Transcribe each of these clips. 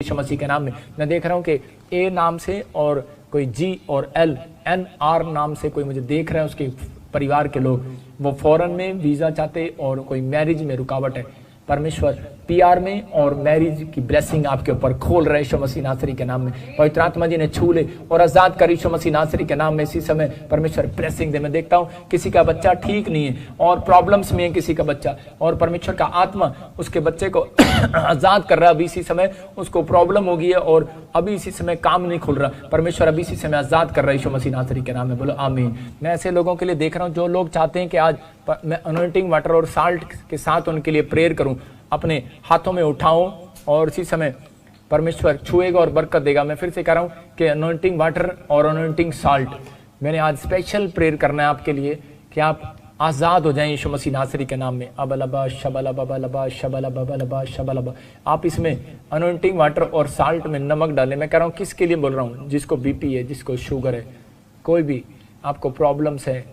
यीशु मसीह के नाम में। मैं देख रहा हूँ कि ए नाम से और कोई जी और एल एन आर नाम से कोई मुझे देख रहा है, उसके परिवार के लोग, वो फॉरेन में वीज़ा चाहते और कोई मैरिज में रुकावट है। परमेश्वर पीआर में और मैरिज की ब्लेसिंग आपके ऊपर खोल रहे यीशु मसीह नासरी के नाम में। पवित्र आत्मा जी ने छू ले और आजाद कर यीशु मसीह नासरी के नाम में। इसी समय परमेश्वर ब्लेसिंग दे। मैं देखता हूँ किसी का बच्चा ठीक नहीं है और प्रॉब्लम्स में है किसी का बच्चा, और परमेश्वर का आत्मा उसके बच्चे को आजाद कर रहा है। अभी इसी समय उसको प्रॉब्लम हो गई है और अभी इसी समय काम नहीं खुल रहा। परमेश्वर अभी इसी समय आजाद कर रहा है यीशु मसीह नासरी के नाम में। बोलो आमीन। मैं ऐसे लोगों के लिए देख रहा हूँ जो लोग चाहते हैं कि आज मैं अनॉइंटिंग वाटर और साल्ट के साथ उनके लिए प्रेयर करूं, अपने हाथों में उठाऊं और इसी समय परमेश्वर छुएगा और बरकत देगा। मैं फिर से कह रहा हूं कि अनॉइंटिंग वाटर और अनॉइंटिंग साल्ट, मैंने आज स्पेशल प्रेयर करना है आपके लिए कि आप आज़ाद हो जाएं यीशु मसीह नासरी के नाम में। अबलबा शबलबा बलबा शबलबा बलबा शबलबा। आप इसमें अनॉइंटिंग वाटर और साल्ट में नमक डालें। मैं कह रहा हूँ किसके लिए बोल रहा हूँ? जिसको बीपी है, जिसको शुगर है, कोई भी आपको प्रॉब्लम्स है,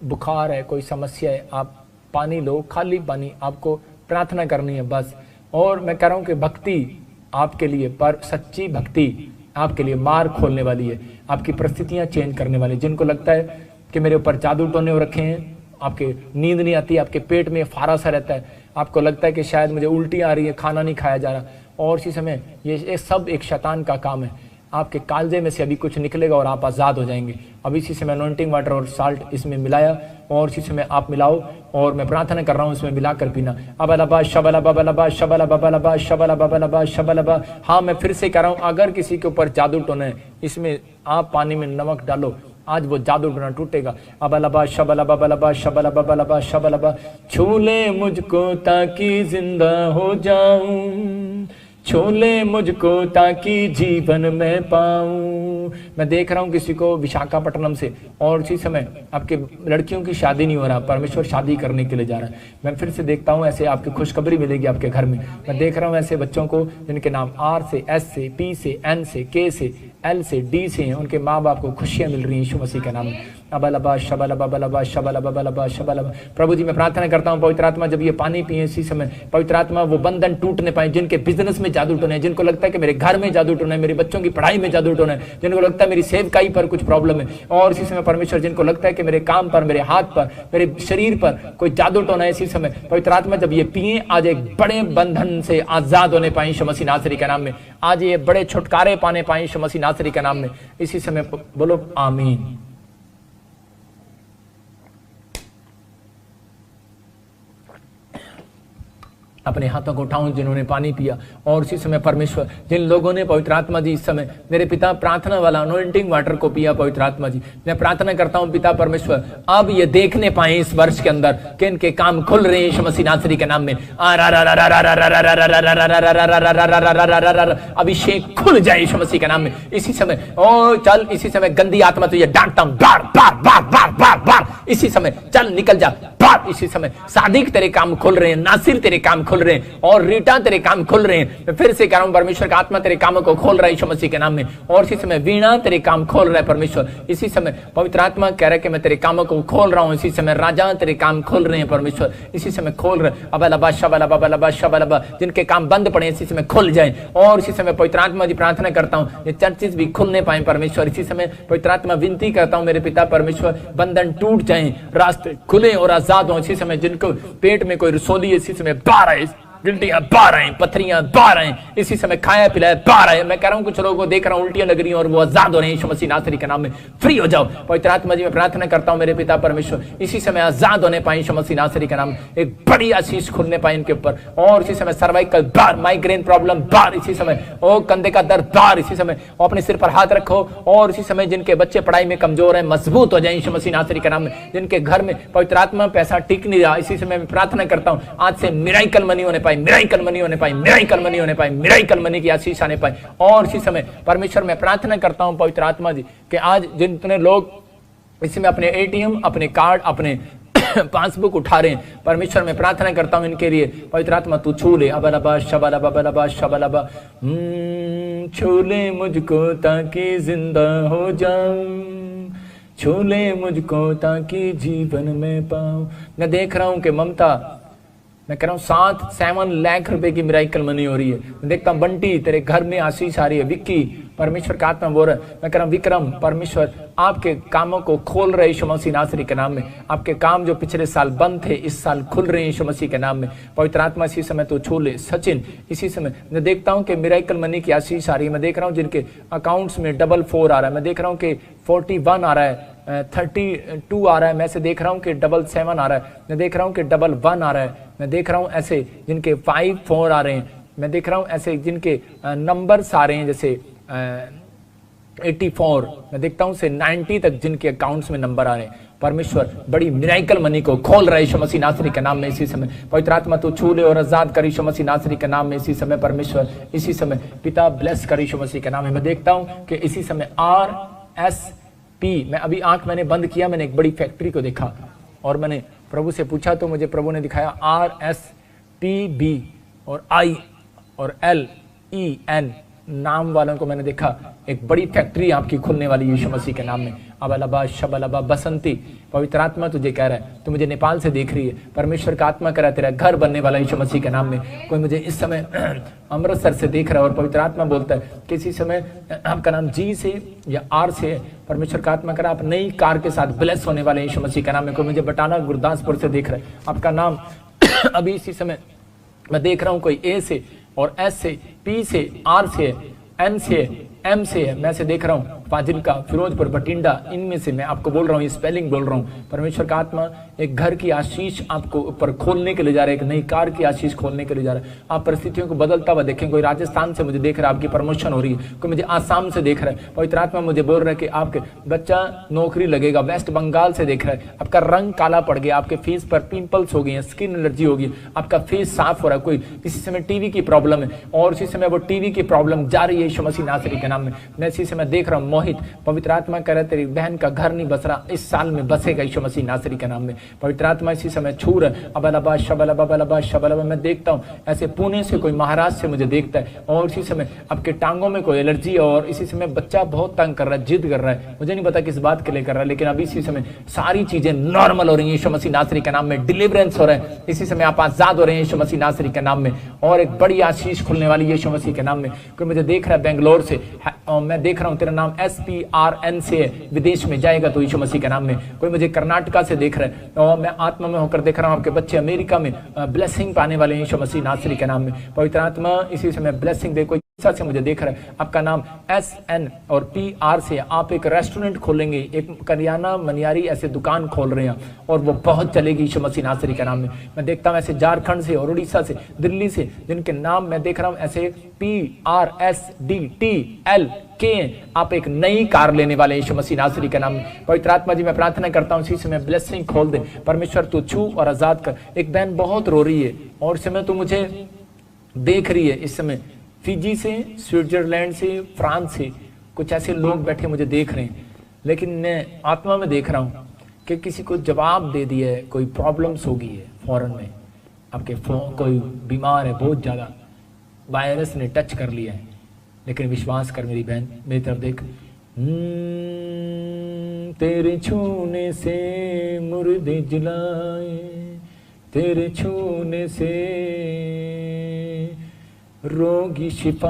बुखार है, कोई समस्या है, आप पानी लो, खाली पानी, आपको प्रार्थना करनी है बस। और मैं कह रहा हूँ कि भक्ति आपके लिए, पर सच्ची भक्ति आपके लिए मार्ग खोलने वाली है, आपकी परिस्थितियाँ चेंज करने वाली। जिनको लगता है कि मेरे ऊपर जादू टोने हो रखे हैं, आपके नींद नहीं आती, आपके पेट में फारा सा रहता है, आपको लगता है कि शायद मुझे उल्टी आ रही है, खाना नहीं खाया जा रहा, और इसी समय ये सब एक शैतान का काम है। आपके कालजे में से अभी कुछ निकलेगा और आप आज़ाद हो जाएंगे। अभी इसी समय अनॉइंटिंग वाटर और साल्ट इसमें मिलाया और इसी समय आप मिलाओ और मैं प्रार्थना कर रहा हूँ इसमें मिलाकर पीना। अबलबा शबलबा बलबा शबलबा बलबा शबलबा बलबा शबलबा। हाँ, मैं फिर से कह रहा हूँ, अगर किसी के ऊपर जादू टोना है, इसमें आप पानी में नमक डालो, आज वो जादू टोना टूटेगा। अबलबा शबलबा बलबा शबलबा बलबा शबलबा। छू ले मुझको ताकि जिंदा हो जाऊं, छू ले मुझको ताकि जीवन में पाऊं। मैं देख रहा हूं किसी को विशाखापट्टनम से, और इसी समय आपके लड़कियों की शादी नहीं हो रहा, परमेश्वर शादी करने के लिए जा रहा है। मैं फिर से देखता हूं ऐसे आपकी खुशखबरी मिलेगी आपके घर में। मैं देख रहा हूं ऐसे बच्चों को जिनके नाम आर से, एस से, पी से, एन से, के से, एल से, डी से हैं, उनके माँ बाप को खुशियां मिल रही हैं यीशु मसीह के नाम में। अबलबा शबलबा बलबा शबलबा बलबा शबलबा। प्रभु जी मैं प्रार्थना करता हूँ पवित्र आत्मा जब ये पानी पिए इसी समय, पवित्र आत्मा वो बंधन टूटने पाए जिनके बिजनेस में जादू टोने, जिनको लगता है कि मेरे घर में जादू टोना है, मेरे बच्चों की पढ़ाई में जादू टोना है, जिनको लगता है मेरी सेवकाई पर कुछ प्रॉब्लम है, और इसी समय परमेश्वर जिनको लगता है कि मेरे काम पर, मेरे हाथ पर, मेरे शरीर पर कोई जादू टोना है, इसी समय पवित्र आत्मा जब ये पिए आज एक बड़े बंधन से आजाद होने पाए यीशु मसीह नासरी के नाम में। आज ये बड़े छुटकारे पाने पाए यीशु मसीह नासरी के नाम में। इसी समय बोलो आमीन। अपने हाथों को उठाऊं जिन्होंने पानी पिया, और उसी समय परमेश्वर जिन लोगों ने पवित्र आत्मा जी इस समय मेरे पिता प्रार्थना वाला अनॉइंटिंग वाटर को पिया, पवित्र आत्मा जी मैं प्रार्थना करता हूं पिता परमेश्वर अब ये देखने पाए इस वर्ष के अंदर कि इनके काम खुल रहे हैं यीशु मसीह नासरी के नाम में। अभिषेक खुल जाए यीशु मसीह के नाम में इसी समय। ओ चल इसी समय गंदी आत्मा तुझे डांटता हूं, बार बार बार बार बार बार इसी समय चल निकल जा बार। इसी समय सादिक तेरे काम खुल रहे हैं, नासिर तेरे काम खुल रहे हैं, और रीटा तेरे काम खुल रहे हैं। मैं फिर से कह रहा हूं परमेश्वर का आत्मा तेरे कामों को खोल रहा है यीशु मसीह के नाम में। और इसी समय वीणा तेरे काम खोल रहा है परमेश्वर। इसी समय पवित्र आत्मा कह रहा है कि मैं तेरे कामों को खोल रहा हूं। इसी समय राजा तेरे काम खोल रहे हैं परमेश्वर, इसी समय खोल रहे। अबलबा शबलबा बलबा शबलबा। जिनके काम बंद पड़े इसी समय खुल जाए। और इसी समय पवित्र आत्मा जी प्रार्थना करता हूं ये चर्चेस भी खुलने पाए परमेश्वर। इसी समय पवित्र आत्मा विनती करता हूं मेरे पिता परमेश्वर बंधन टूट जाए, रास्ते खुले और आजाद हो। इसी समय जिनको पेट में कोई रसोली इसी समय बाहर आए, गिल्टियां बाहर आए, पथरियां बाहर आए, इसी समय खाया पिलाया बाहर आए। मैं कह रहा हूं कुछ लोगों को देख रहा हूं उल्टियां लग रही हैं और वो आजाद हो रहे हैं यीशु मसीह नासरी के नाम में। फ्री हो जाओ पवित्र आत्मा जी मैं प्रार्थना करता हूं मेरे पिता परमेश्वर इसी समय आजाद होने पाए यीशु मसीह नासरी के नाम। एक बड़ी आशीष खुलने पाए इनके ऊपर। और इसी समय सर्वाइकल बार, माइग्रेन प्रॉब्लम बार इसी समय, ओ कंधे का दर्द बार इसी समय। अपने सिर पर हाथ रखो। और इसी समय जिनके बच्चे पढ़ाई में कमजोर है मजबूत हो जाए यीशु मसीह नासरी के नाम में। जिनके घर में पवित्र आत्मा पैसा टिक नहीं रहा इसी समय मैं प्रार्थना करता हूं आज से मिराइकल मनी होने पाए, मिराइकल मनी होने पाए, मिराइकल मनी होने पाए, मिराइकल मनी की आशीष आने पाए। और इसी समय परमेश्वर मैं प्रार्थना करता हूं पवित्र आत्मा जी कि आज जितने लोग इसमें अपने एटीएम, अपने कार्ड, अपने पासबुक उठा रहे हैं परमेश्वर मैं प्रार्थना करता हूं इनके लिए पवित्र आत्मा तू छू ले। अबलबा शबलबा बलबा शबलबा। छू ले मुझको ताकि जिंदा हो जाऊं, छू ले मुझको ताकि जीवन में पाऊं। मैं देख रहा हूं कि ममता मैं कह रहा हूँ 7 लाख रुपए की मिराकल मनी हो रही है। मैं देखता हूँ बंटी तेरे घर में आशीष आ रही है, विक्की परमेश्वर का आत्मा बोल रहा है। मैं कह रहा हूँ विक्रम परमेश्वर आपके कामों को खोल रहे यीशु मसीह नासरी के नाम में। आपके काम जो पिछले साल बंद थे इस साल खुल रहे हैं यीशु मसीह के नाम में। पवित्र आत्मा इसी समय तो छू ले। सचिन इसी समय मैं देखता हूँ कि मिराकल मनी की आशीष आ रही है। मैं देख रहा हूँ जिनके अकाउंट्स में 4 आ रहा है। मैं देख रहा हूँ कि 41 आ रहा है, 32 आ रहा है। मैं ऐसे देख रहा हूँ कि 77 आ रहा है। मैं देख रहा हूँ कि 11 आ रहा है। मैं देख रहा हूँ ऐसे जिनके 54 आ रहे हैं। मैं देख रहा हूँ ऐसे जिनके नंबर्स आ रहे हैं जैसे 84। मैं देखता हूँ से 90 तक जिनके अकाउंट्स में नंबर आ रहे हैं। परमेश्वर बड़ी मिराकल मनी को खोल रहा है यीशु मसीह नासरी के नाम में इसी समय। पवित्र आत्मा तो छू ले और आजाद कर यीशु मसीह नासरी के नाम में इसी समय। परमेश्वर इसी समय पिता ब्लेस कर यीशु मसीह के नाम में। मैं देखता हूँ कि इसी समय RSP, मैं अभी आंख मैंने बंद किया, मैंने एक बड़ी फैक्ट्री को देखा और मैंने प्रभु से पूछा तो मुझे प्रभु ने दिखाया RSPB और I और LEN नाम वालों को मैंने देखा। एक बड़ी फैक्ट्री आपकी खुलने वाली यीशु मसीह के नाम में। अबलबा शबलबा बसंती पवित्र आत्मा तुझे कह रहा है, तू मुझे नेपाल से देख रही है। परमेश्वर का आत्मा कह रहा है तेरा घर बनने वाला यीशु मसीह के नाम में। कोई मुझे इस समय अमृतसर से देख रहा है और पवित्र आत्मा बोलता है किसी समय आपका नाम G से या R से है। परमेश्वर का आत्मा कह रहा है आप नई कार के साथ ब्लेस होने वाले यीशु मसीह के नाम में। कोई मुझे बटाना गुरदासपुर से देख रहा है, आपका नाम अभी इसी समय मैं देख रहा हूँ कोई A से और S से, P से, R से, N से, M से है। मैं से देख रहा हूँ फाजिल्का, फिरोजपुर, बटिंडा, इनमें से मैं आपको बोल रहा हूँ, ये स्पेलिंग बोल रहा हूँ। परमेश्वर का आत्मा एक घर की आशीष आपको ऊपर खोलने के लिए जा रहा है, एक नई कार की आशीष खोलने के लिए जा रहा है। आप परिस्थितियों को बदलता हुआ देखें। कोई राजस्थान से मुझे देख रहा है, आपकी प्रमोशन हो रही है। कोई मुझे आसाम से देख रहा है। पवित्र आत्मा मुझे बोल रहा है कि आपके बच्चा नौकरी लगेगा। वेस्ट बंगाल से देख रहा है, आपका रंग काला पड़ गया, आपके फेस पर पिंपल्स हो गए हैं, स्किन एलर्जी हो गई, आपका फेस साफ हो रहा है। कोई इसी समय टीवी की प्रॉब्लम है और इसी समय वो टीवी की प्रॉब्लम जा रही है यीशु मसीह नासरी के नाम में। मैं इसी समय देख रहा हूँ मोहित, पवित्र आत्मा कह रहा है तेरी बहन का घर नहीं बस रहा, इस साल में बसेगा यीशु मसीह नासरी के नाम में। पवित्र आत्मा इसी समय छू रहा है। अबलबा शबलबा बलबा शबलबा। मैं देखता हूँ ऐसे पुणे से कोई महाराष्ट्र से मुझे देखता है और इसी समय आपके टांगों में कोई एलर्जी और इसी समय बच्चा बहुत तंग कर रहा है, जिद कर रहा है। मुझे नहीं पता किस बात के लिए कर रहा है, लेकिन अभी इसी समय सारी चीजें नॉर्मल हो रही है यीशु मसीह नासरी के नाम में। डिलीवरेंस हो रहा है इसी समय, आप आजाद हो रहे हैं यीशु मसीह नासरी के नाम में और एक बड़ी आशीष खुलने वाली यीशु मसीह के नाम में। कोई मुझे देख रहा है बेंगलोर से, मैं देख रहा हूँ तेरा नाम SPRN से है, विदेश में जाएगा तो यीशु मसीह के नाम में। कोई मुझे कर्नाटका से देख रहा है और मैं आत्मा में होकर देख रहा हूँ आपके बच्चे अमेरिका में ब्लेसिंग पाने वाले हैं यीशु मसीह नासरी के नाम में। पवित्र आत्मा इसी समय ब्लेसिंग दे। कोई से मुझे देख रहा है, आपका नाम SN और PR से, आप एक रेस्टोरेंट खोलेंगे, एक करियाना मनियारी ऐसे दुकान खोल रहे हैं और वो बहुत चलेगी यीशु मसीह नासरी के नाम में। मैं देखता हूँ ऐसे झारखंड से और उड़ीसा से, दिल्ली से, जिनके नाम मैं देख रहा हूँ ऐसे PRSDTLK, आप एक नई कार लेने वाले यीशु मसीह नासरी के नाम में। पवित्र आत्मा जी मैं प्रार्थना करता हूँ इसी समय ब्लेसिंग खोल दे। परमेश्वर तू छू और आजाद कर। एक बहन बहुत रो रही है और इस समय तू मुझे देख रही है, इस समय फिजी से, स्विट्जरलैंड से, फ्रांस से कुछ ऐसे लोग बैठे मुझे देख रहे हैं, लेकिन मैं आत्मा में देख रहा हूँ कि किसी को जवाब दे दिया है, कोई प्रॉब्लम्स हो गई है फॉरेन में, आपके कोई बीमार है बहुत ज़्यादा, वायरस ने टच कर लिया है। लेकिन विश्वास कर मेरी बहन, मेरी तरफ देख। तेरे छूने से मुर्दे जलाए, तेरे छूने से रोगी शिफा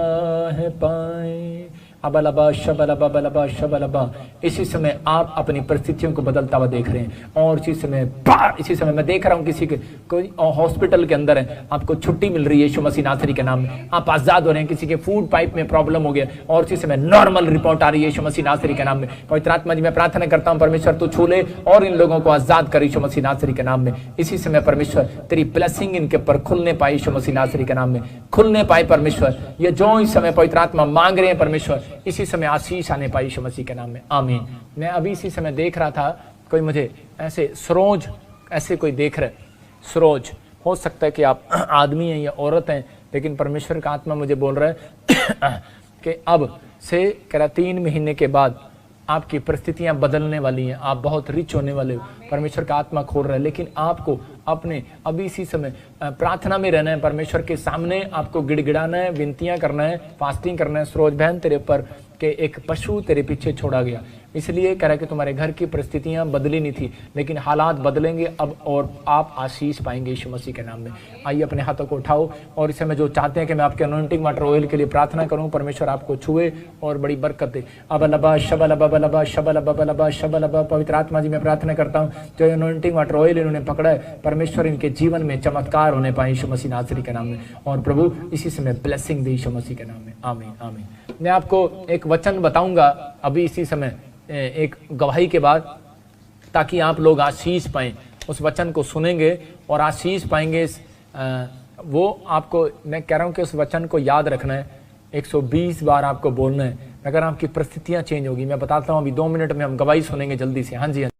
है पाए। अबलबा शबलबा बलबा शबलबा। इसी समय आप अपनी परिस्थितियों को बदलता हुआ देख रहे हैं और इसी समय मैं देख रहा हूँ किसी के कोई हॉस्पिटल के अंदर है, आपको छुट्टी मिल रही है यीशु मसीह नासरी के नाम में, आप आजाद हो रहे हैं। किसी के फूड पाइप में प्रॉब्लम हो गया और इसी समय नॉर्मल रिपोर्ट आ रही है यीशु मसीह नासरी के नाम में। पवित्र आत्मा जी मैं प्रार्थना करता हूँ परमेश्वर तू छू ले और इन लोगों को आजाद कर यीशु मसीह नासरी के नाम में। इसी समय परमेश्वर तेरी ब्लेसिंग इनके ऊपर खुलने पाए यीशु मसीह नासरी के नाम में, खुलने पाए परमेश्वर। ये जो इस समय पवित्र आत्मा मांग रहे हैं परमेश्वर, इसी समय आशीष आने पाई यीशु मसीह के नाम में, आमीन। मैं अभी इसी समय देख रहा था कोई मुझे ऐसे सरोज ऐसे कोई देख रहा है, सरोज हो सकता है कि आप आदमी हैं या औरत हैं, लेकिन परमेश्वर का आत्मा मुझे बोल रहा है कि अब से कह रहा 3 महीने के बाद आपकी परिस्थितियां बदलने वाली हैं, आप बहुत रिच होने वाले हो। परमेश्वर का आत्मा खोल रहा है, लेकिन आपको अपने अभी इसी समय प्रार्थना में रहना है, परमेश्वर के सामने आपको गिड़गिड़ाना है, विनतियां करना है, फास्टिंग करना है। सरोज बहन, तेरे पर के एक पशु तेरे पीछे छोड़ा गया, इसलिए कह रहा है कि तुम्हारे घर की परिस्थितियां बदली नहीं थी, लेकिन हालात बदलेंगे अब और आप आशीष पाएंगे यीशु मसीह के नाम में। आइए अपने हाथों को उठाओ और इस समय जो चाहते हैं कि मैं आपके अनॉइंटिंग वाटर ऑयल के लिए प्रार्थना करूं, परमेश्वर आपको छुए और बड़ी बरकत दे। अब लबा शबल लबा शबल लबा शबल लबा। पवित्र आत्मा जी, मैं प्रार्थना करता हूँ जो अनॉइंटिंग वाटर ऑयल इन्होंने पकड़ा है, परमेश्वर इनके जीवन में चमत्कार होने पाए यीशु मसीह नासरी के नाम में। और प्रभु इसी समय ब्लेसिंग दे यीशु मसीह के नाम में। आमीन आमीन। मैं आपको एक वचन बताऊंगा अभी इसी समय, एक गवाही के बाद, ताकि आप लोग आशीष पाएं। उस वचन को सुनेंगे और आशीष पाएंगे। वो आपको, मैं कह रहा हूं कि उस वचन को याद रखना है, 120 बार आपको बोलना है, अगर आपकी परिस्थितियां चेंज होगी। मैं बताता हूं, अभी 2 मिनट में हम गवाही सुनेंगे जल्दी से। हाँ जी, हाँ।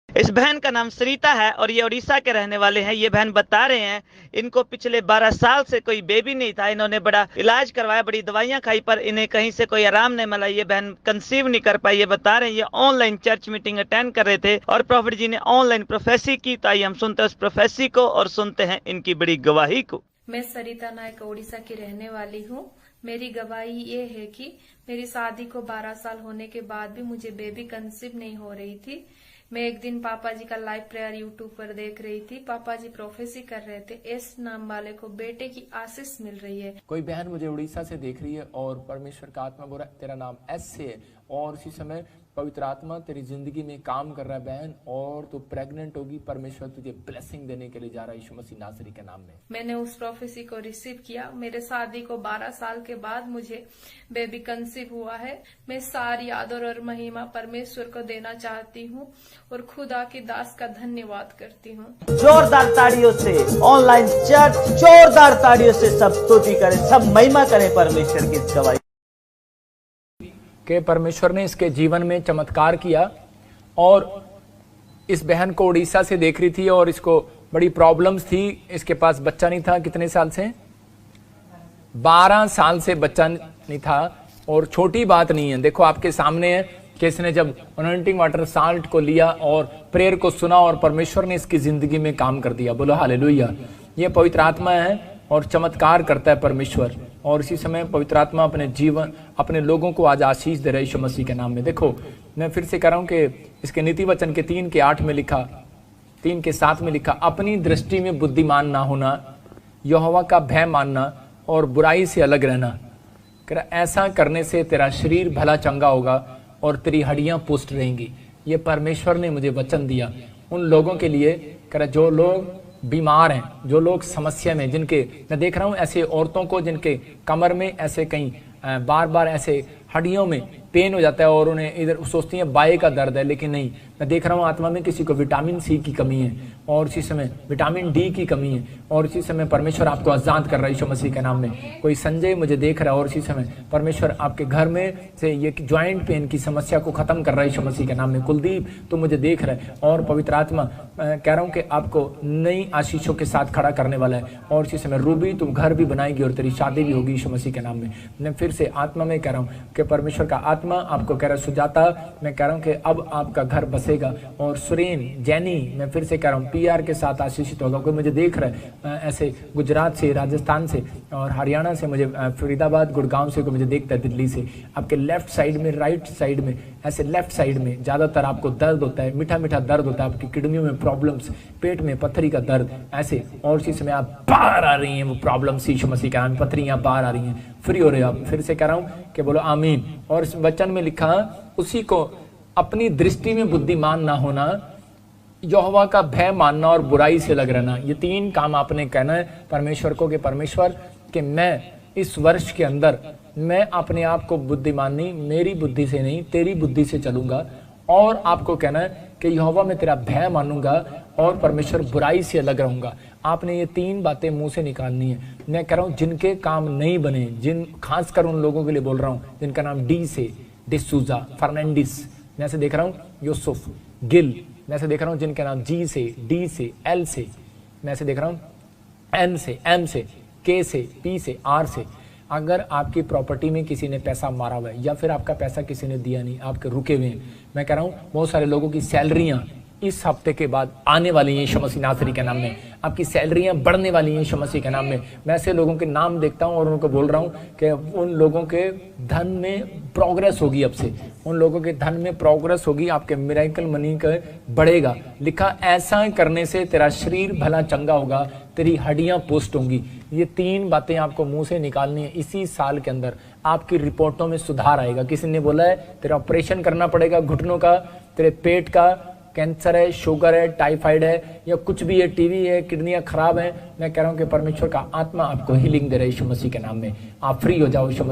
इस बहन का नाम सरिता है और ये उड़ीसा के रहने वाले हैं। ये बहन बता रहे हैं इनको पिछले 12 साल से कोई बेबी नहीं था। इन्होंने बड़ा इलाज करवाया, बड़ी दवाइयां खाई, पर इन्हें कहीं से कोई आराम नहीं मिला। ये बहन कंसीव नहीं कर पाई। ये बता रहे हैं ये ऑनलाइन चर्च मीटिंग अटेंड कर रहे थे और प्रॉफिट जी ने ऑनलाइन प्रोफेसी की। तो आइए हम सुनते हैं उस प्रोफेसी को और सुनते हैं इनकी बड़ी गवाही को। मैं सरिता नायक उड़ीसा की रहने वाली हूँ। मेरी गवाही ये है कि मेरी शादी को 12 साल होने के बाद भी मुझे बेबी कंसीव नहीं हो रही थी। मैं एक दिन पापा जी का लाइव प्रेयर यूट्यूब पर देख रही थी। पापा जी प्रोफेसी कर रहे थे, एस नाम वाले को बेटे की आशीष मिल रही है। कोई बहन मुझे उड़ीसा से देख रही है और परमेश्वर का आत्मा बोल रहा है तेरा नाम एस से है, और इसी समय पवित्र आत्मा तेरी जिंदगी में काम कर रहा है बहन, और तू प्रेग्नेंट होगी। परमेश्वर तुझे ब्लेसिंग देने के लिए जा रहा है यीशु मसीह नासरी के नाम में। मैंने उस प्रोफेसी को रिसीव किया। मेरे शादी को 12 साल के बाद मुझे बेबी कंसीव हुआ है। मैं सारी आदर और महिमा परमेश्वर को देना चाहती हूँ और खुदा की दास का धन्यवाद करती हूँ। जोरदार ताड़ियों से ऑनलाइन चर्च, जोरदार ताड़ियों से सब स्तुति करें, सब महिमा करें परमेश्वर की गवाही कि परमेश्वर ने इसके जीवन में चमत्कार किया। और इस बहन को उड़ीसा से देख रही थी और इसको बड़ी प्रॉब्लम्स थी। इसके पास बच्चा नहीं था। कितने साल से? 12 साल से बच्चा नहीं था। और छोटी बात नहीं है, देखो आपके सामने है कि इसने जब अनॉइंटिंग वाटर साल्ट को लिया और प्रेयर को सुना और परमेश्वर ने इसकी जिंदगी में काम कर दिया। बोलो हालेलुया। ये पवित्र आत्मा है और चमत्कार करता है परमेश्वर। और इसी समय पवित्र आत्मा अपने जीवन, अपने लोगों को आज आशीष दे रहे यीशु मसीह के नाम में। देखो मैं फिर से कह रहा हूं कि इसके नीति वचन के 3 के 8 में लिखा, 3 के 7 में लिखा, अपनी दृष्टि में बुद्धिमान ना होना, यहोवा का भय मानना और बुराई से अलग रहना। ऐसा करने से तेरा शरीर भला चंगा होगा और तेरी हड्डियां पुष्ट रहेंगी। ये परमेश्वर ने मुझे वचन दिया उन लोगों के लिए, कह रहा जो लोग बीमार हैं, जो लोग समस्या में, जिनके, मैं देख रहा हूं ऐसे औरतों को जिनके कमर में ऐसे कहीं बार बार ऐसे हड्डियों में पेन हो जाता है और उन्हें इधर सोचती हैं बाएं का दर्द है, लेकिन नहीं, मैं देख रहा हूँ आत्मा में किसी को विटामिन सी की कमी है और इसी समय विटामिन डी की कमी है और इसी समय परमेश्वर आपको आजाद कर रहा है यीशु मसीह के नाम में। कोई संजय मुझे देख रहा है और इसी समय परमेश्वर आपके घर में से ये ज्वाइंट पेन की समस्या को खत्म कर रहा है यीशु मसीह के नाम में। कुलदीप तो मुझे देख रहा है और पवित्र आत्मा कह रहा हूँ कि आपको नई आशीषों के साथ खड़ा करने वाला है। और इसी समय रूबी तुम घर भी बनाएगी और तेरी शादी भी होगी यीशु मसीह के नाम में। मैं फिर से आत्मा में कह रहा हूँ कि परमेश्वर का आत्मा आपको कह रहा है, सुजाता मैं कह रहा हूँ कि अब आपका घर बसेगा। और सुरेन, जैनी, मैं फिर से कह रहा हूँ पीआर के साथ आशीषित होगा। कोई मुझे देख रहा है ऐसे गुजरात से, राजस्थान से और हरियाणा से, मुझे फरीदाबाद, गुड़गांव से कोई मुझे देखता है, दिल्ली से। आपके लेफ्ट साइड में, राइट साइड में, ऐसे लेफ्ट साइड में ज्यादातर आपको दर्द होता है, मीठा मीठा दर्द होता है, आपकी किडनियों में प्रॉब्लम्स, पेट में पत्थरी का दर्द ऐसे। और इसी समय आप बाहर आ रही हैं वो प्रॉब्लम्स यीशु मसीह के नाम में, पत्थरियां बाहर आ रही हैं, फ्री हो रहे हो आप। फिर से कह रहा हूं कि बोलो आमीन। और इस वचन में लिखा, उसी को अपनी दृष्टि में बुद्धिमान ना होना, यहोवा का भय मानना और बुराई से अलग रहना। ये 3 काम आपने कहना है परमेश्वर को कि परमेश्वर कि मैं इस वर्ष के अंदर मैं अपने आप को बुद्धिमान नहीं, मेरी बुद्धि से नहीं, तेरी बुद्धि से चलूंगा। और आपको कहना है कि यहोवा मैं तेरा भय मानूंगा और परमेश्वर बुराई से अलग रहूंगा। आपने ये 3 बातें मुंह से निकालनी है। मैं कह रहा हूं जिनके काम नहीं बने, जिन खासकर उन लोगों के लिए बोल रहा हूं जिनका नाम डी से, डिसूजा, फर्नांडिस, मैं ऐसे देख रहा हूं, यूसुफ, गिल, मैं ऐसे देख रहा हूं जिनके नाम जी से, डी से, एल से, मैं ऐसे देख रहा हूं एन से, एम से, के से, पी से, आर से। अगर आपकी प्रॉपर्टी में किसी ने पैसा मारा हुआ है या फिर आपका पैसा किसी ने दिया नहीं, आपके रुके हुए हैं, मैं कह रहा हूं बहुत सारे लोगों की सैलरियां इस हफ्ते के बाद आने वाली हैं यीशु मसीह नासरी के नाम में। आपकी सैलरियां बढ़ने वाली हैं यीशु मसीह के नाम में। मैं ऐसे लोगों के नाम देखता हूं और उनको बोल रहा हूं कि उन लोगों के धन में प्रोग्रेस होगी। अब से उन लोगों के धन में प्रोग्रेस होगी, आपके मिरेकल मनी का बढ़ेगा। लिखा ऐसा करने से तेरा शरीर भला चंगा होगा, तेरी हड्डियां पुष्ट होंगी। ये 3 बातें आपको मुंह से निकालनी है। इसी साल के अंदर आपकी रिपोर्टों में सुधार आएगा। किसी ने बोला है तेरा ऑपरेशन करना पड़ेगा घुटनों का, तेरे पेट का, कैंसर है, शुगर है, टाइफाइड है, या कुछ भी है, टीवी है, किडनियां खराब हैं, मैं कह रहा हूं कि परमेश्वर का आत्मा आपको हीलिंग दे रहा है यीशु मसीह के नाम में। आप फ्री हो जाओ यीशु